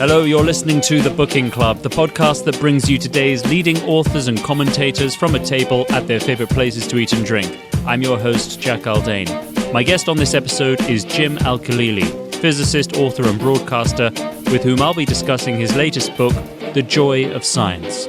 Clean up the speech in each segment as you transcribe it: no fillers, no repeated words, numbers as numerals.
Hello, you're listening to The Booking Club, the podcast that brings you today's leading authors and commentators from a table at their favourite places to eat and drink. I'm your host, Jack Aldane. My guest on this episode is Jim Al-Khalili, physicist, author and broadcaster, with whom I'll be discussing his latest book, The Joy of Science.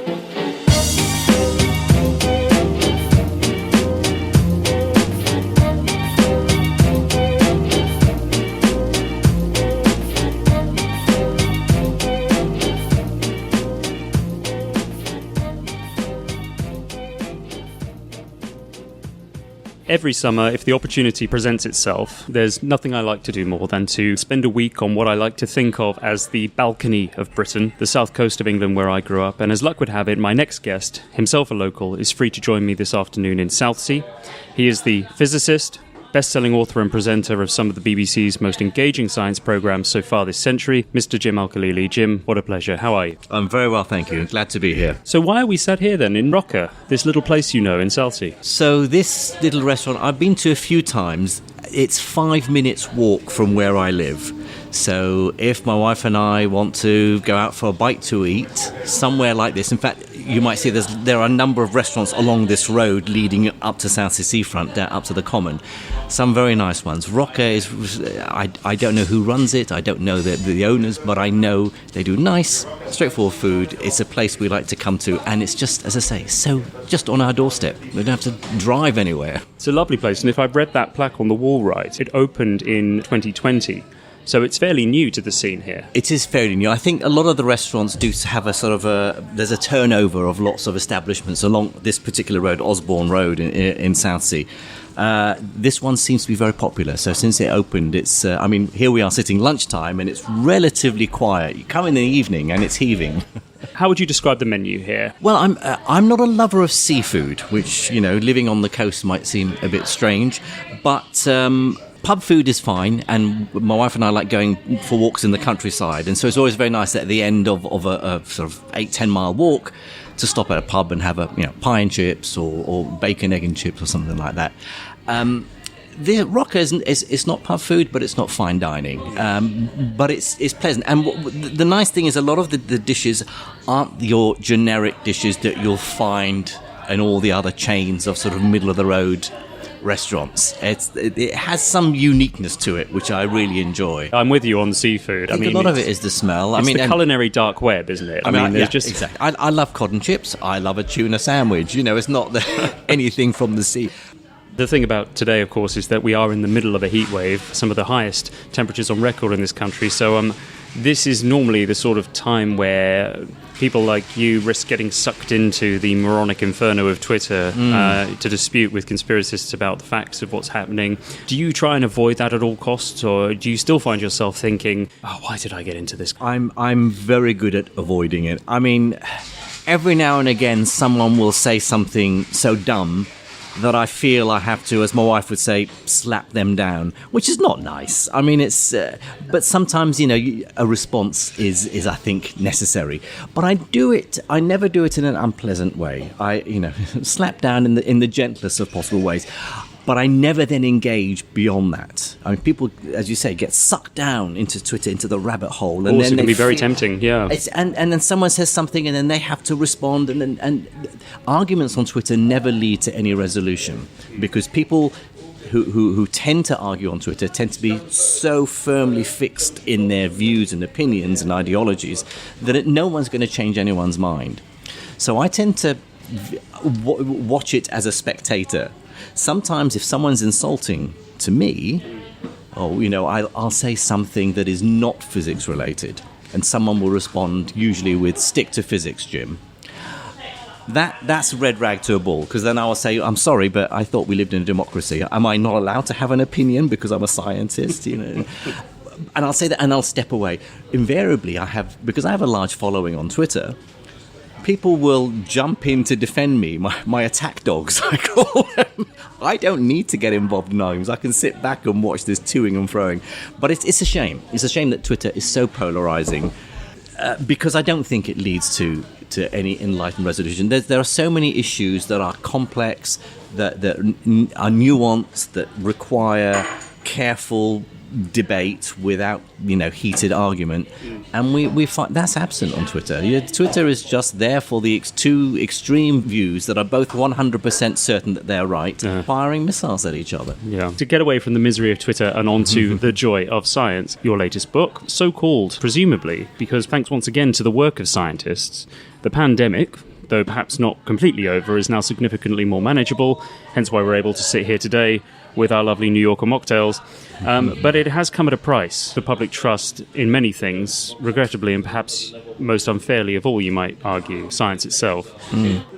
Every summer, if the opportunity presents itself, there's nothing I like to do more than to spend a week on what I like to think of as the balcony of Britain, the south coast of England where I grew up. And as luck would have it, my next guest, himself a local, is free to join me this afternoon in Southsea. He is the physicist, best-selling author and presenter of some of the BBC's most engaging science programmes so far this century, Mr. Jim Al-Khalili. Jim, what a pleasure. How are you? I'm very well, thank you. Glad to be here. So why are we sat here then in Rocker, this little place you know in Southsea? So this little restaurant, I've been to a few times. It's 5 minutes walk from where I live. So if my wife and I want to go out for a bite to eat, somewhere like this, in fact, you might see there are a number of restaurants along this road leading up to Southsea Seafront, down up to the Common. Some very nice ones. Rocker is, I don't know who runs it, I don't know the owners, but I know they do nice, straightforward food. It's a place we like to come to, and it's just, as I say, so just on our doorstep. We don't have to drive anywhere. It's a lovely place, and if I've read that plaque on the wall right, it opened in 2020. So it's fairly new to the scene here. It is fairly new. I think a lot of the restaurants do have there's a turnover of lots of establishments along this particular road, Osborne Road in Southsea. This one seems to be very popular. So since it opened, it's, here we are sitting lunchtime and it's relatively quiet. You come in the evening and it's heaving. How would you describe the menu here? Well, I'm not a lover of seafood, which, living on the coast might seem a bit strange, but pub food is fine, and my wife and I like going for walks in the countryside, and so it's always very nice at the end of a sort of 8-10 mile walk to stop at a pub and have a pie and chips or bacon, egg and chips or something like that. The Rocker is not pub food, but it's not fine dining. But it's pleasant. And the nice thing is a lot of the dishes aren't your generic dishes that you'll find in all the other chains of sort of middle-of-the-road restaurants. It has some uniqueness to it, which I really enjoy. I'm with you on seafood. I mean, a lot of it is the smell. It's the culinary dark web, isn't it? Exactly. I love cod and chips. I love a tuna sandwich. It's not anything from the sea. The thing about today, of course, is that we are in the middle of a heat wave, some of the highest temperatures on record in this country. So this is normally the sort of time where people like you risk getting sucked into the moronic inferno of Twitter to dispute with conspiracists about the facts of what's happening. Do you try and avoid that at all costs, or do you still find yourself thinking, why did I get into this? I'm very good at avoiding it. I mean, every now and again someone will say something so dumb that I feel I have to, as my wife would say, slap them down, which is not nice. I mean, it's, but sometimes, a response is, I think, necessary. But I never do it in an unpleasant way. I, slap down in the gentlest of possible ways. But I never then engage beyond that. I mean, people, as you say, get sucked down into Twitter, into the rabbit hole. And then it can be very tempting, yeah. And then someone says something and then they have to respond. And arguments on Twitter never lead to any resolution, because people who tend to argue on Twitter tend to be so firmly fixed in their views and opinions and ideologies that no one's going to change anyone's mind. So I tend to watch it as a spectator. Sometimes if someone's insulting to me, I'll say something that is not physics related, and someone will respond usually with, stick to physics, Jim. That's red rag to a bull, because then I will say, I'm sorry, but I thought we lived in a democracy. Am I not allowed to have an opinion because I'm a scientist? And I'll say that and I'll step away. Invariably, because I have a large following on Twitter, people will jump in to defend me, my attack dogs, I call them. I don't need to get involved in arguments. I can sit back and watch this toing and froing. But it's a shame. It's a shame that Twitter is so polarizing, because I don't think it leads to any enlightened resolution. There are so many issues that are complex, that are nuanced, that require careful debate, without heated argument, and we find that's absent on Twitter. Twitter is just there for the two extreme views that are both 100% certain that they're right, firing missiles at each other. Yeah. To get away from the misery of Twitter and onto the joy of science, your latest book, so-called, presumably, because thanks once again to the work of scientists, the pandemic, though perhaps not completely over, is now significantly more manageable, hence why we're able to sit here today with our lovely New Yorker mocktails. But it has come at a price for public trust in many things, regrettably and perhaps most unfairly of all, you might argue, science itself.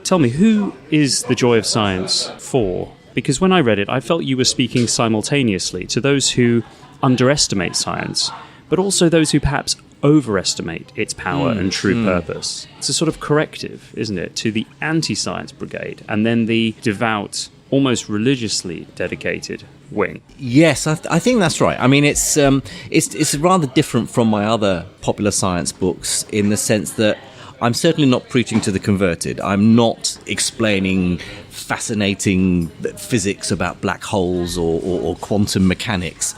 Tell me, who is the joy of science for? Because when I read it, I felt you were speaking simultaneously to those who underestimate science, but also those who perhaps overestimate its power and true purpose. It's a sort of corrective, isn't it, to the anti-science brigade and then the devout, almost religiously dedicated wing. Yes, I think that's right. I mean, it's rather different from my other popular science books in the sense that I'm certainly not preaching to the converted. I'm not explaining fascinating physics about black holes or quantum mechanics.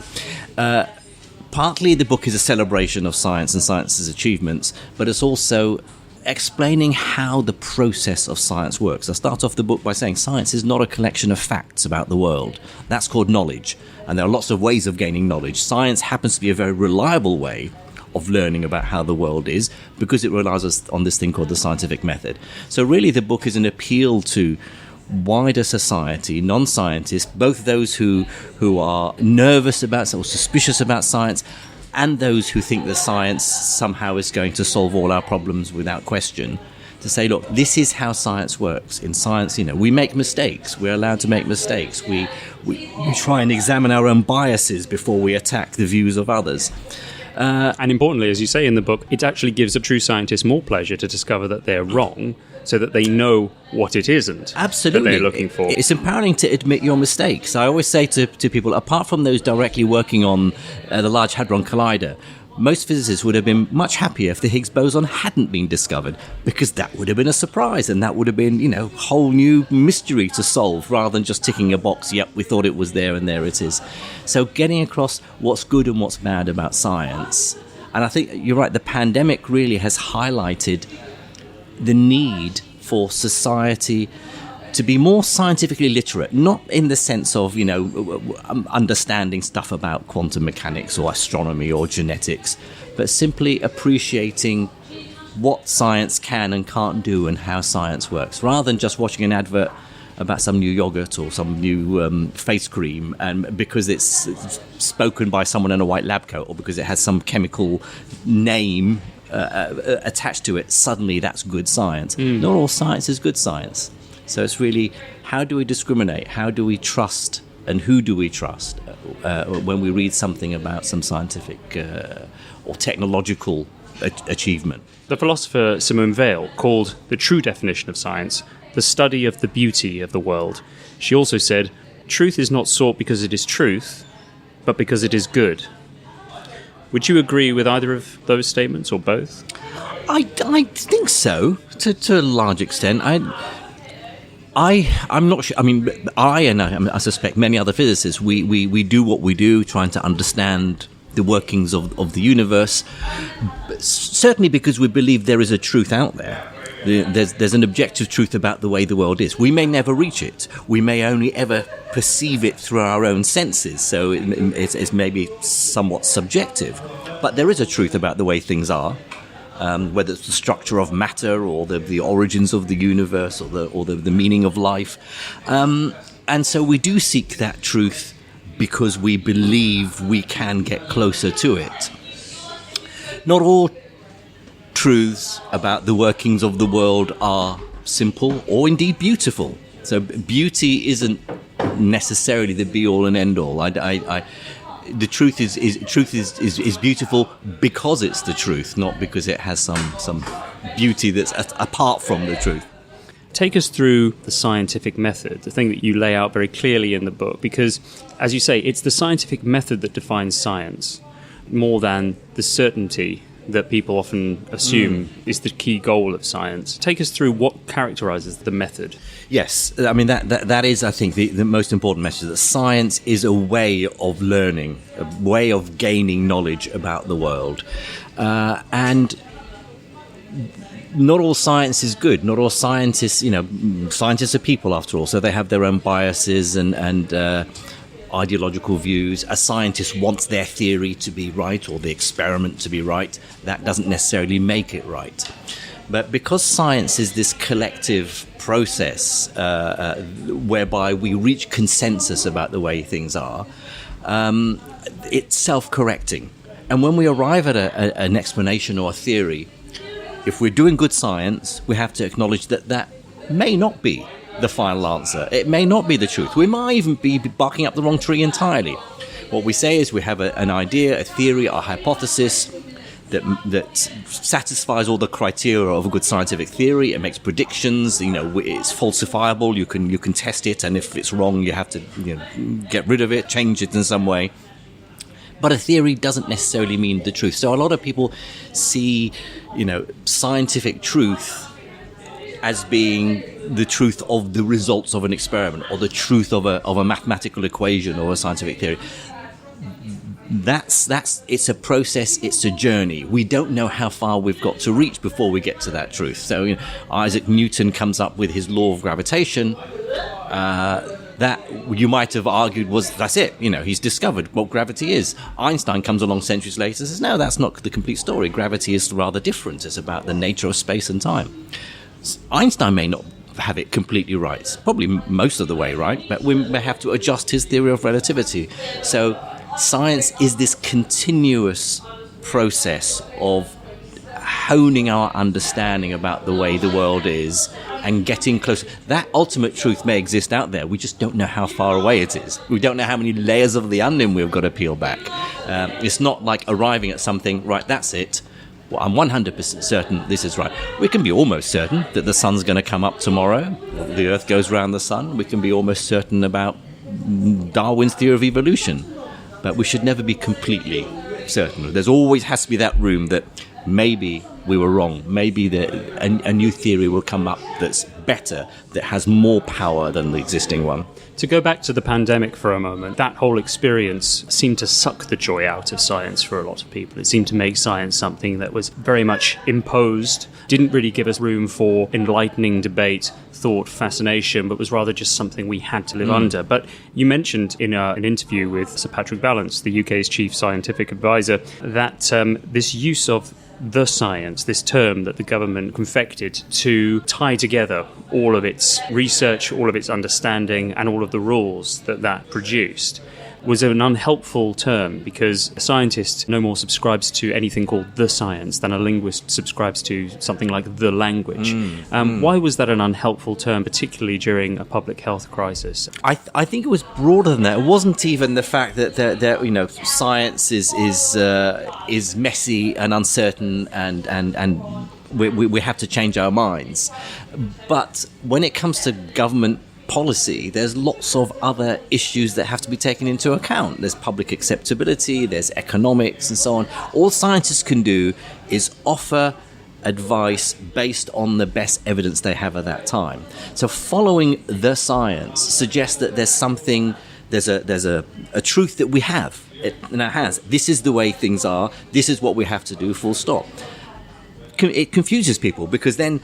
Partly the book is a celebration of science and science's achievements, but it's also explaining how the process of science works. I start off the book by saying science is not a collection of facts about the world. That's called knowledge, and there are lots of ways of gaining knowledge. Science happens to be a very reliable way of learning about how the world is because it relies on this thing called the scientific method. So really the book is an appeal to wider society, non-scientists, both those who are nervous about or suspicious about science, and those who think that science somehow is going to solve all our problems without question, to say, look, this is how science works. In science, we make mistakes. We're allowed to make mistakes. We try and examine our own biases before we attack the views of others. And importantly, as you say in the book, it actually gives a true scientist more pleasure to discover that they're wrong, so that they know what it isn't Absolutely. that they're looking for. It's empowering to admit your mistakes. I always say to people, apart from those directly working on the Large Hadron Collider, most physicists would have been much happier if the Higgs boson hadn't been discovered, because that would have been a surprise and that would have been, a whole new mystery to solve rather than just ticking a box, yep, we thought it was there and there it is. So getting across what's good and what's bad about science. And I think you're right, the pandemic really has highlighted the need for society to be more scientifically literate, not in the sense of, understanding stuff about quantum mechanics or astronomy or genetics, but simply appreciating what science can and can't do and how science works, rather than just watching an advert about some new yogurt or some new face cream, and because it's spoken by someone in a white lab coat or because it has some chemical name attached to it, suddenly that's good science. Not all science is good science. So it's really, how do we discriminate? How do we trust? And who do we trust when we read something about some scientific or technological achievement? The philosopher Simone Weil called the true definition of science the study of the beauty of the world. She also said, truth is not sought because it is truth, but because it is good. Would you agree with either of those statements or both? I think so, to a large extent. I'm not sure. I mean, I suspect many other physicists, we do what we do, trying to understand the workings of the universe, certainly because we believe there is a truth out there. There's an objective truth about the way the world is. We may never reach it. We may only ever perceive it through our own senses, so it's maybe somewhat subjective. But there is a truth about the way things are. Whether it's the structure of matter or the origins of the universe or the meaning of life. And so we do seek that truth because we believe we can get closer to it. Not all truths about the workings of the world are simple or indeed beautiful. So beauty isn't necessarily the be-all and end-all. The truth is beautiful because it's the truth, not because it has some beauty that's apart from the truth. Take us through the scientific method, the thing that you lay out very clearly in the book, because, as you say, it's the scientific method that defines science more than the certainty that people often assume is the key goal of science. Take us through what characterizes the method. Yes, I mean, that is, I think, the most important message, that science is a way of learning, a way of gaining knowledge about the world. And not all science is good. Not all scientists, scientists are people after all, so they have their own biases and ideological views. A scientist wants their theory to be right or the experiment to be right. That doesn't necessarily make it right. But because science is this collective process whereby we reach consensus about the way things are, it's self-correcting. And when we arrive at an explanation or a theory, if we're doing good science, we have to acknowledge that may not be the final answer. It may not be the truth. We might even be barking up the wrong tree entirely. What we say is we have an idea, a theory, a hypothesis that satisfies all the criteria of a good scientific theory. It makes predictions. It's falsifiable. You can test it, and if it's wrong, you have to get rid of it, change it in some way. But a theory doesn't necessarily mean the truth. So a lot of people see, scientific truth as being the truth of the results of an experiment or the truth of a mathematical equation or a scientific theory. It's a process, it's a journey. We don't know how far we've got to reach before we get to that truth. So Isaac Newton comes up with his law of gravitation. That you might have argued that's it. He's discovered what gravity is. Einstein comes along centuries later and says, no, that's not the complete story. Gravity is rather different. It's about the nature of space and time. Einstein may not have it completely right, probably most of the way right, but we may have to adjust his theory of relativity. So science is this continuous process of honing our understanding about the way the world is and getting closer. That ultimate truth may exist out there. We just don't know how far away it is. We don't know how many layers of the onion we've got to peel back. It's not like arriving at something, right, that's it. Well, I'm 100% certain this is right. We can be almost certain that the sun's going to come up tomorrow. The earth goes around the sun. We can be almost certain about Darwin's theory of evolution. But we should never be completely certain. There's always has to be that room that maybe we were wrong. Maybe a new theory will come up that's better, that has more power than the existing one. To go back to the pandemic for a moment, that whole experience seemed to suck the joy out of science for a lot of people. It seemed to make science something that was very much imposed, didn't really give us room for enlightening debate, thought, fascination, but was rather just something we had to live under. But you mentioned in an interview with Sir Patrick Vallance, the UK's chief scientific advisor, that this use of the science, this term that the government confected to tie together all of its research, all of its understanding, and all of the rules that produced, was an unhelpful term, because a scientist no more subscribes to anything called the science than a linguist subscribes to something like the language. Why was that an unhelpful term, particularly during a public health crisis? I think it was broader than that. It wasn't even the fact that science is messy and uncertain and we have to change our minds. But when it comes to government policy, there's lots of other issues that have to be taken into account. There's public acceptability, there's economics and so on. All scientists can do is offer advice based on the best evidence they have at that time. So following the science suggests that there's a truth that we have in our hands. This is the way things are. This is what we have to do, full stop. It confuses people, because then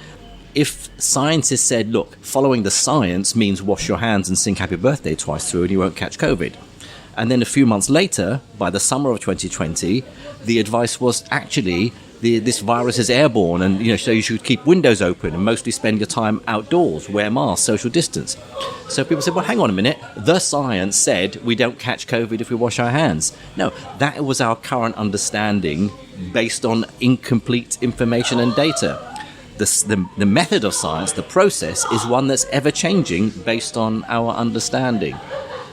if scientists said, look, following the science means wash your hands and sing happy birthday twice through and you won't catch COVID. And then a few months later, by the summer of 2020, the advice was actually this virus is airborne, and so you should keep windows open and mostly spend your time outdoors, wear masks, social distance. So people said, well, hang on a minute, the science said we don't catch COVID if we wash our hands. No, that was our current understanding based on incomplete information and data. The method of science, the process, is one that's ever-changing based on our understanding.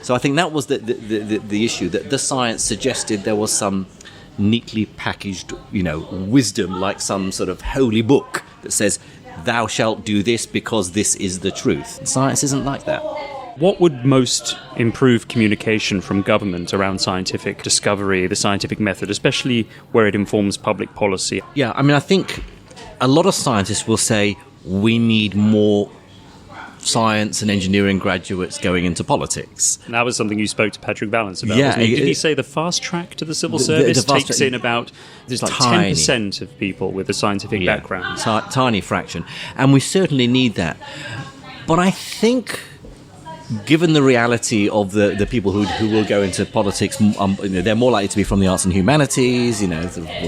So I think that was the issue, that the science suggested there was some neatly packaged, wisdom, like some sort of holy book that says, thou shalt do this because this is the truth. Science isn't like that. What would most improve communication from government around scientific discovery, the scientific method, especially where it informs public policy? Yeah, I mean, I think a lot of scientists will say we need more science and engineering graduates going into politics. And that was something you spoke to Patrick Vallance about, Yeah, wasn't it? Did he say the fast track to the civil service takes in about there's like tiny. 10% of people with a scientific background? Tiny fraction. And we certainly need that. But I think, given the reality of the people who will go into politics, they're more likely to be from the arts and humanities,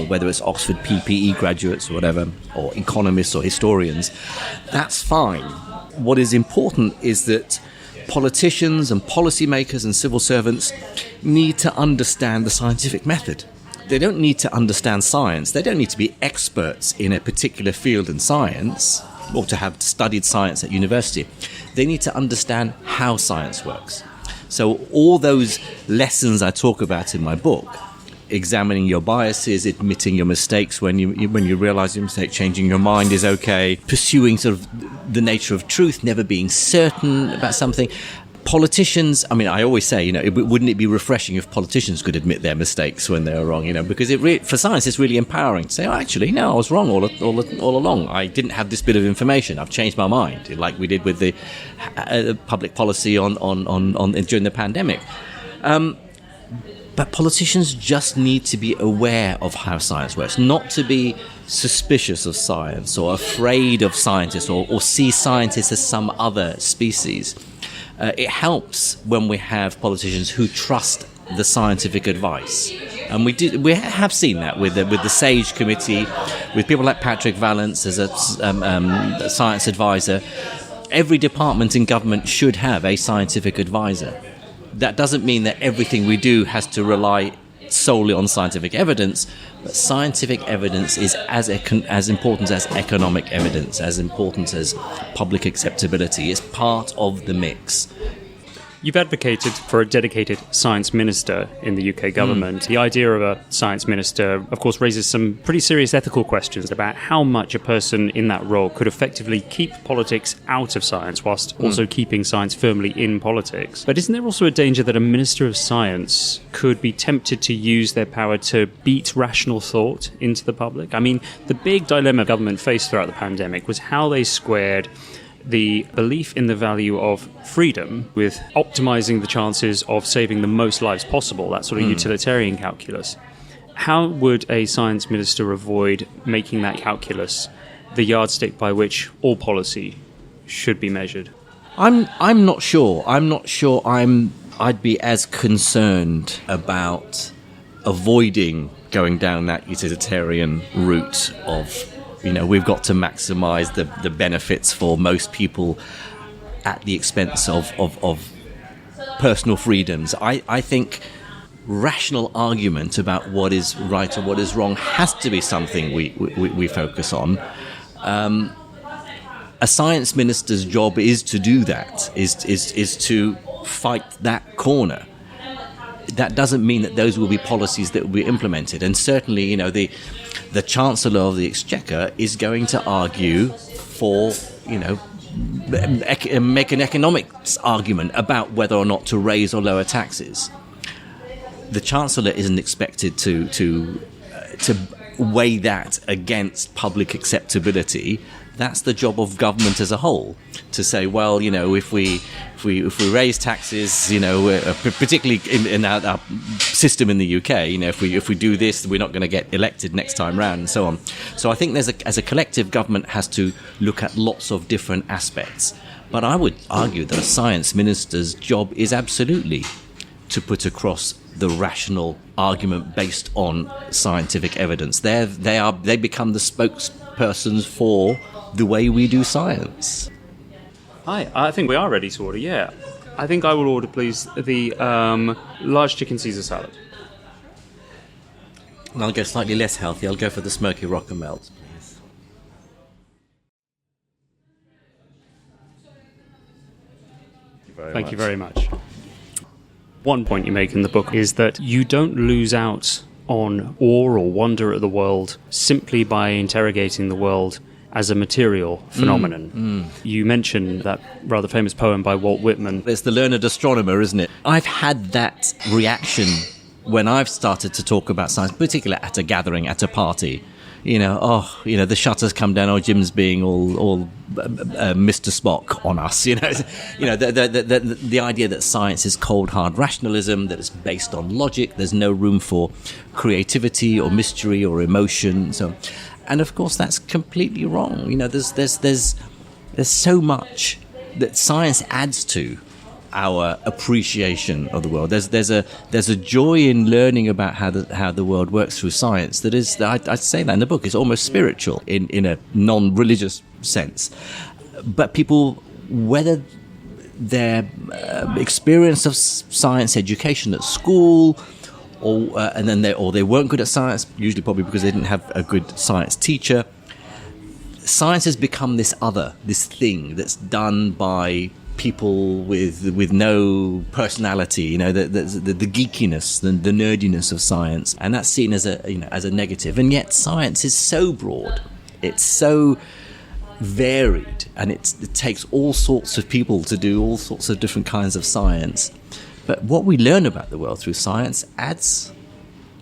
whether it's Oxford PPE graduates or whatever, or economists or historians. That's fine. What is important is that politicians and policymakers and civil servants need to understand the scientific method. They don't need to understand science. They don't need to be experts in a particular field in science or to have studied science at university. They need to understand how science works. So all those lessons I talk about in my book, examining your biases, admitting your mistakes when you realize your mistake, changing your mind is okay, pursuing sort of the nature of truth, never being certain about something. Politicians, I mean, I always say, wouldn't it be refreshing if politicians could admit their mistakes when they were wrong, because for science it's really empowering to say, actually, no, I was wrong all along. I didn't have this bit of information. I've changed my mind, like we did with the public policy on during the pandemic. But politicians just need to be aware of how science works, not to be suspicious of science or afraid of scientists or see scientists as some other species. It helps when we have politicians who trust the scientific advice. And we have seen that with the SAGE committee, with people like Patrick Vallance as a science advisor. Every department in government should have a scientific advisor. That doesn't mean that everything we do has to rely solely on scientific evidence, but scientific evidence is as important as economic evidence, as important as public acceptability. It's part of the mix. You've advocated for a dedicated science minister in the UK government. The idea of a science minister, of course, raises some pretty serious ethical questions about how much a person in that role could effectively keep politics out of science whilst also keeping science firmly in politics. But isn't there also a danger that a minister of science could be tempted to use their power to beat rational thought into the public? I mean, the big dilemma government faced throughout the pandemic was how they squared the belief in the value of freedom with optimizing the chances of saving the most lives possible, that sort of utilitarian calculus. How would a science minister avoid making that calculus the yardstick by which all policy should be measured? I'm not sure. I'd be as concerned about avoiding going down that utilitarian route of we've got to maximize the benefits for most people at the expense of personal freedoms. I think rational argument about what is right and what is wrong has to be something we focus on. A science minister's job is to do that, is to fight that corner. That doesn't mean that those will be policies that will be implemented. And certainly, the Chancellor of the Exchequer is going to argue for, make an economics argument about whether or not to raise or lower taxes. The Chancellor isn't expected to weigh that against public acceptability. That's the job of government as a whole, to say, well, if we raise taxes, particularly in our system in the UK, if we do this, we're not going to get elected next time round, and so on. So I think as a collective, government has to look at lots of different aspects. But I would argue that a science minister's job is absolutely to put across the rational argument based on scientific evidence. They become the spokespersons for the way we do science. Hi, I think we are ready to order, yeah. I think I will order, please, the large chicken Caesar salad. And I'll go slightly less healthy. I'll go for the smoky rocker melt, please. Thank you very much. One point you make in the book is that you don't lose out on awe or wonder at the world simply by interrogating the world as a material phenomenon. You mentioned that rather famous poem by Walt Whitman. It's the learned astronomer, isn't it? I've had that reaction when I've started to talk about science, particularly at a gathering, at a party. The shutters come down, Jim's being all Mr. Spock on us. The idea that science is cold, hard rationalism, that it's based on logic, there's no room for creativity or mystery or emotion. And of course, that's completely wrong. There's so much that science adds to our appreciation of the world. There's a joy in learning about how the world works through science that is, I say that in the book, it's almost spiritual in a non-religious sense. But people, whether their experience of science education at school, or they weren't good at science, usually probably because they didn't have a good science teacher, science has become this thing that's done by people with no personality, the geekiness, the nerdiness of science, and that's seen as a negative. And yet science is so broad, it's so varied, and it takes all sorts of people to do all sorts of different kinds of science. But what we learn about the world through science adds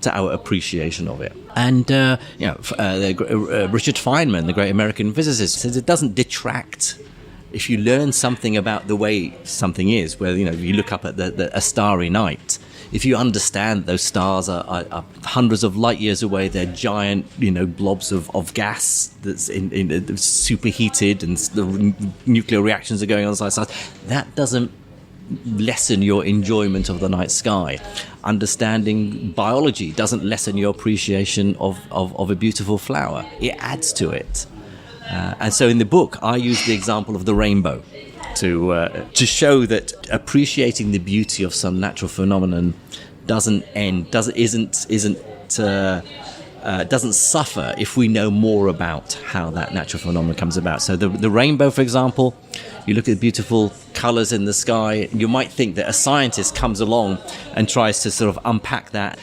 to our appreciation of it. And Richard Feynman, the great American physicist, says it doesn't detract. If you learn something about the way something is, where you look up at a starry night, if you understand those stars are hundreds of light years away, they're giant, blobs of gas that's in superheated, and the nuclear reactions are going on the side. That doesn't lessen your enjoyment of the night sky. Understanding biology doesn't lessen your appreciation of a beautiful flower. It adds to it. And so in the book, I use the example of the rainbow to show that appreciating the beauty of some natural phenomenon doesn't suffer if we know more about how that natural phenomenon comes about. So the rainbow, for example, you look at the beautiful colors in the sky, you might think that a scientist comes along and tries to sort of unpack that.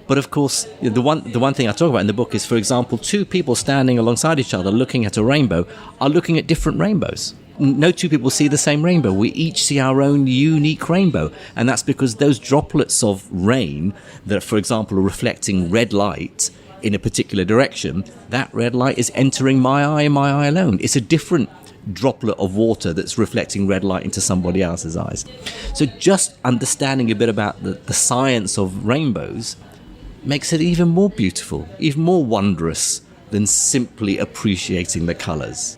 But of course, the one thing I talk about in the book is, for example, two people standing alongside each other looking at a rainbow are looking at different rainbows. No two people see the same rainbow. We each see our own unique rainbow. And that's because those droplets of rain that, for example, are reflecting red light in a particular direction, that red light is entering my eye and my eye alone. It's a different droplet of water that's reflecting red light into somebody else's eyes. So just understanding a bit about the science of rainbows makes it even more beautiful, even more wondrous than simply appreciating the colors.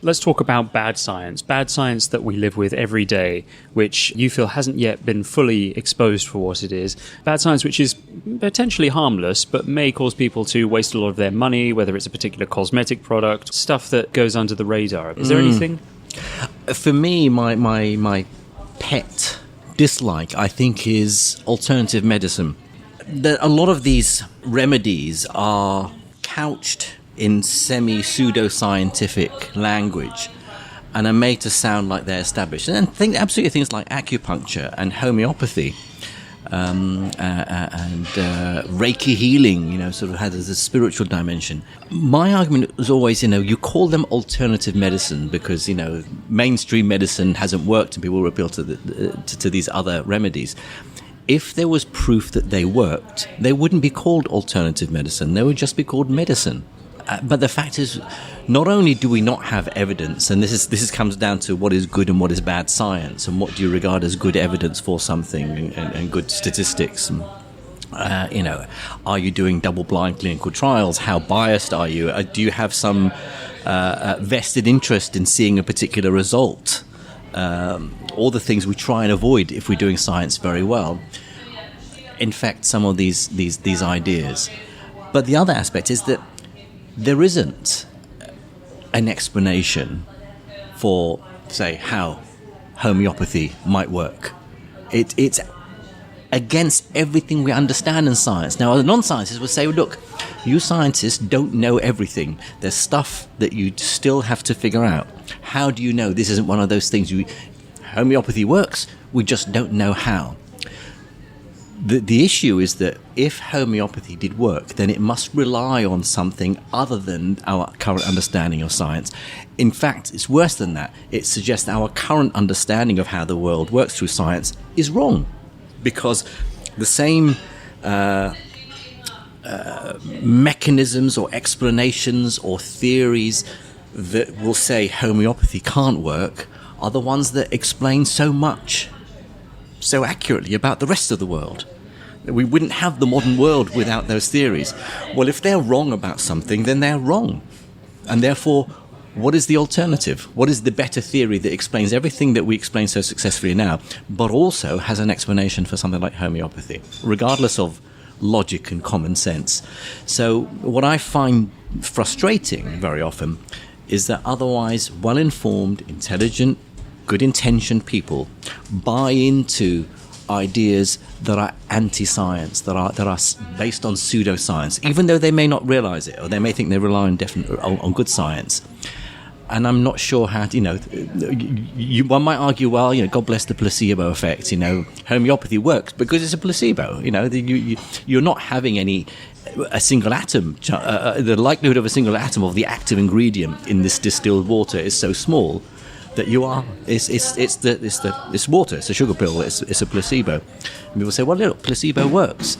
Let's talk about bad science that we live with every day, which you feel hasn't yet been fully exposed for what it is. Bad science which is potentially harmless, but may cause people to waste a lot of their money, whether it's a particular cosmetic product, stuff that goes under the radar. Is there anything? For me, my pet dislike, I think, is alternative medicine. A lot of these remedies are couched in semi-pseudo-scientific language and are made to sound like they're established. And absolutely things like acupuncture and homeopathy and Reiki healing, sort of has a spiritual dimension. My argument was always, you call them alternative medicine because, mainstream medicine hasn't worked and people appeal to these other remedies. If there was proof that they worked, they wouldn't be called alternative medicine. They would just be called medicine. But the fact is, not only do we not have evidence, and this comes down to what is good and what is bad science, and what do you regard as good evidence for something and good statistics. Are you doing double-blind clinical trials? How biased are you? Do you have some vested interest in seeing a particular result? All the things we try and avoid if we're doing science very well infect some of these ideas. But the other aspect is that there isn't an explanation for, say, how homeopathy might work. It's against everything we understand in science. Now, the non-scientists will say, look, you scientists don't know everything. There's stuff that you still have to figure out. How do you know? This isn't one of those things. Homeopathy works, we just don't know how. The issue is that if homeopathy did work, then it must rely on something other than our current understanding of science. In fact, it's worse than that. It suggests our current understanding of how the world works through science is wrong, because the same mechanisms or explanations or theories that will say homeopathy can't work are the ones that explain so much so accurately about the rest of the world. We wouldn't have the modern world without those theories. Well, if they're wrong about something, then they're wrong. And therefore, what is the alternative? What is the better theory that explains everything that we explain so successfully now, but also has an explanation for something like homeopathy, regardless of logic and common sense? So what I find frustrating very often is that otherwise well-informed, intelligent, good-intentioned people buy into ideas that are anti-science, that are based on pseudoscience, even though they may not realize it, or they may think they rely on good science. And I'm not sure how to, one might argue, well, God bless the placebo effect. Homeopathy works because it's a placebo. You're not having a single atom. The likelihood of a single atom of the active ingredient in this distilled water is so small that it's water, it's a sugar pill, it's a placebo. And people say, well, look, placebo works.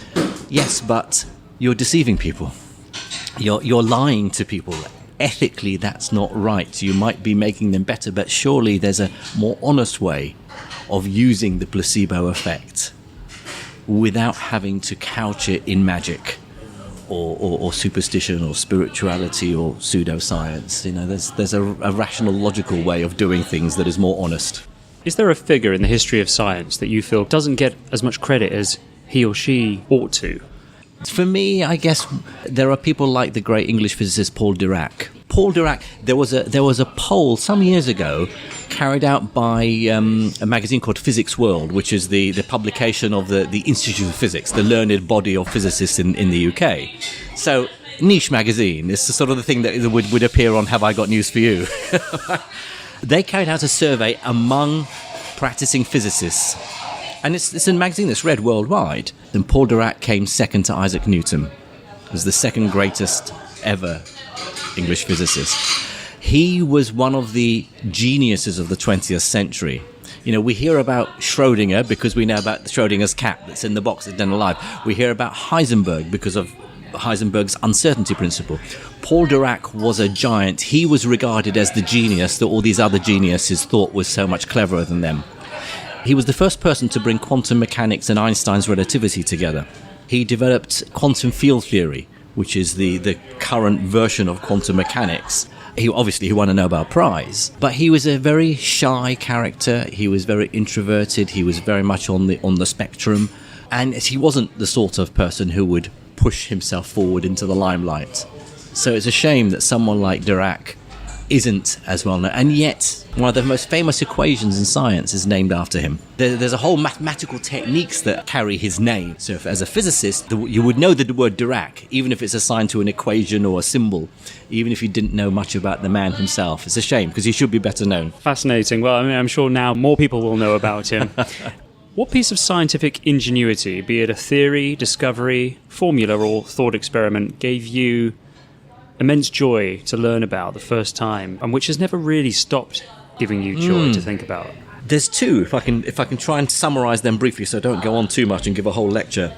Yes, but you're deceiving people. You're lying to people. Ethically, that's not right. You might be making them better, but surely there's a more honest way of using the placebo effect without having to couch it in magic or superstition or spirituality or pseudoscience. There's a rational, logical way of doing things that is more honest. Is there a figure in the history of science that you feel doesn't get as much credit as he or she ought to? For me, I guess there are people like the great English physicist Paul Dirac. Paul Dirac, there was a poll some years ago carried out by a magazine called Physics World, which is the publication of the Institute of Physics, the learned body of physicists in the UK. So, niche magazine. It's the sort of the thing that would appear on Have I Got News for You? They carried out a survey among practicing physicists. And it's a magazine that's read worldwide. And Paul Dirac came second to Isaac Newton. He was the second greatest ever English physicist. He was one of the geniuses of the 20th century. We hear about Schrödinger because we know about Schrödinger's cat that's in the box that's then alive. We hear about Heisenberg because of Heisenberg's uncertainty principle. Paul Dirac was a giant. He was regarded as the genius that all these other geniuses thought was so much cleverer than them. He was the first person to bring quantum mechanics and Einstein's relativity together. He developed quantum field theory, which is the current version of quantum mechanics. He won a Nobel Prize, but he was a very shy character. He was very introverted. He was very much on the spectrum, and he wasn't the sort of person who would push himself forward into the limelight. So it's a shame that someone like Dirac isn't as well known, and yet one of the most famous equations in science is named after him. There's a whole mathematical techniques that carry his name. So as a physicist, you would know the word Dirac, even if it's assigned to an equation or a symbol, even if you didn't know much about the man himself. It's a shame, because he should be better known. Fascinating. Well, I'm sure now more people will know about him. What piece of scientific ingenuity, be it a theory, discovery, formula, or thought experiment, gave you immense joy to learn about the first time, and which has never really stopped giving you joy to think about? There's two, if I can try and summarize them briefly so I don't go on too much and give a whole lecture.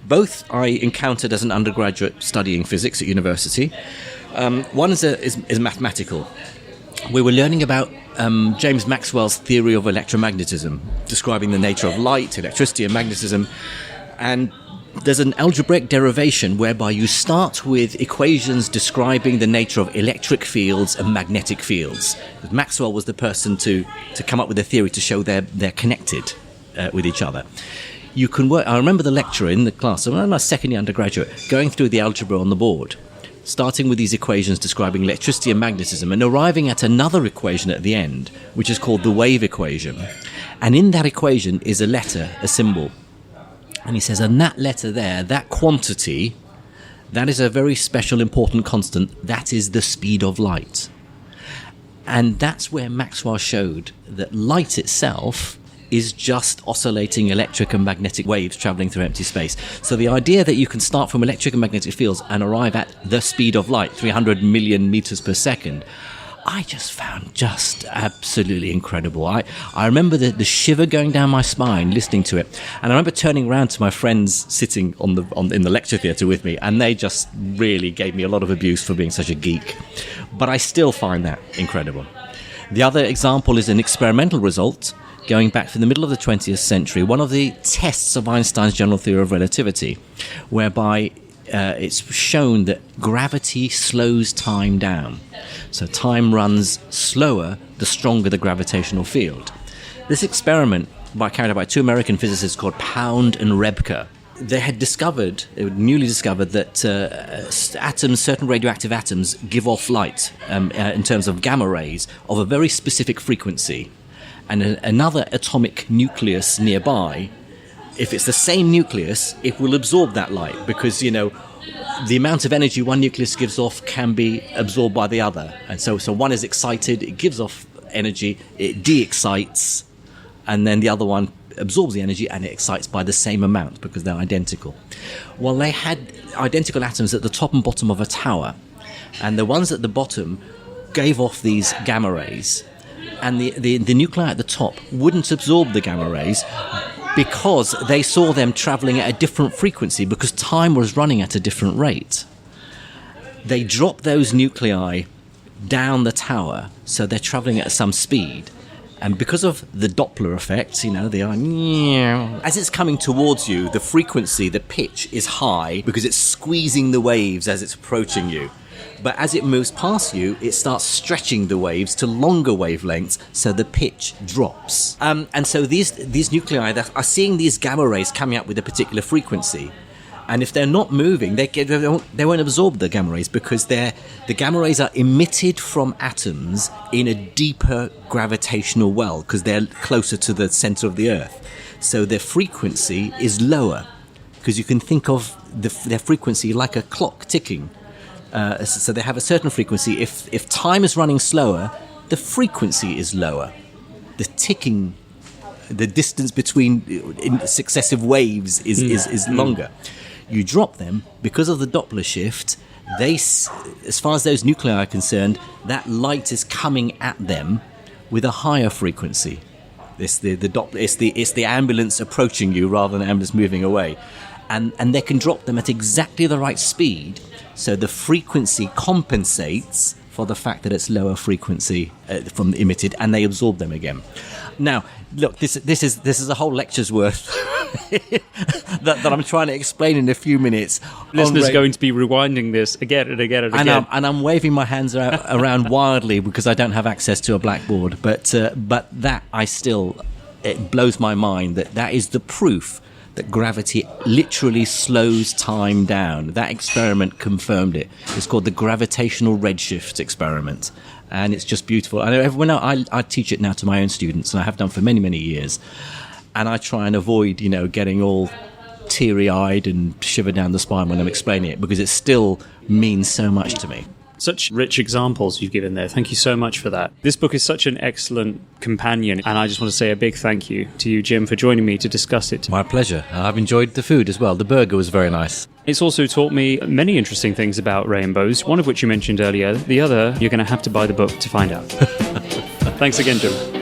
Both I encountered as an undergraduate studying physics at university. One is mathematical. We were learning about James Maxwell's theory of electromagnetism, describing the nature of light, electricity and magnetism. And there's an algebraic derivation whereby you start with equations describing the nature of electric fields and magnetic fields. Maxwell was the person to come up with a theory to show they're connected with each other. You can work. I remember the lecturer in the class, when I was a second year undergraduate, going through the algebra on the board, starting with these equations describing electricity and magnetism, and arriving at another equation at the end, which is called the wave equation. And in that equation is a letter, a symbol. And he says, and that letter there, that quantity, that is a very special, important constant. That is the speed of light. And that's where Maxwell showed that light itself is just oscillating electric and magnetic waves traveling through empty space. So the idea that you can start from electric and magnetic fields and arrive at the speed of light, 300 million meters per second, I just found just absolutely incredible. I remember the shiver going down my spine listening to it, and I remember turning around to my friends sitting in the lecture theatre with me, and they just really gave me a lot of abuse for being such a geek. But I still find that incredible. The other example is an experimental result going back to the middle of the 20th century, one of the tests of Einstein's general theory of relativity, whereby it's shown that gravity slows time down. So time runs slower the stronger the gravitational field. This experiment carried out by two American physicists called Pound and Rebka. They had newly discovered that atoms, certain radioactive atoms, give off light in terms of gamma rays of a very specific frequency. And another atomic nucleus nearby, if it's the same nucleus, it will absorb that light because, the amount of energy one nucleus gives off can be absorbed by the other. And so one is excited, it gives off energy, it de-excites, and then the other one absorbs the energy and it excites by the same amount because they're identical. Well, they had identical atoms at the top and bottom of a tower, and the ones at the bottom gave off these gamma rays, and the nuclei at the top wouldn't absorb the gamma rays because they saw them travelling at a different frequency because time was running at a different rate. They dropped those nuclei down the tower, so they're travelling at some speed. And because of the Doppler effect, as it's coming towards you, the frequency, the pitch is high because it's squeezing the waves as it's approaching you. But as it moves past you, it starts stretching the waves to longer wavelengths, so the pitch drops. And so these nuclei are seeing these gamma rays coming up with a particular frequency. And if they're not moving, they won't absorb the gamma rays because the gamma rays are emitted from atoms in a deeper gravitational well because they're closer to the center of the Earth. So their frequency is lower because you can think of their frequency like a clock ticking. So they have a certain frequency. If time is running slower, the frequency is lower. The ticking, the distance between successive waves is longer. You drop them, because of the Doppler shift, as far as those nuclei are concerned, that light is coming at them with a higher frequency. It's the ambulance approaching you rather than the ambulance moving away. And they can drop them at exactly the right speed, so the frequency compensates for the fact that it's lower frequency from the emitted, and they absorb them again. Now, look, this is a whole lecture's worth that I'm trying to explain in a few minutes. Listeners are going to be rewinding this again and again and again. And I'm waving my hands around wildly because I don't have access to a blackboard. But that it blows my mind that is the proof that gravity literally slows time down. That experiment confirmed it. It's called the gravitational redshift experiment. And it's just beautiful. I teach it now to my own students, and I have done for many, many years. And I try and avoid, getting all teary-eyed and shiver down the spine when I'm explaining it, because it still means so much to me. Such rich examples you've given there. Thank you so much for that. This book is such an excellent companion, and I just want to say a big thank you to you, Jim, for joining me to discuss it. My pleasure. I've enjoyed the food as well. The burger was very nice. It's also taught me many interesting things about rainbows, one of which you mentioned earlier. The other, you're going to have to buy the book to find out. Thanks again, Jim.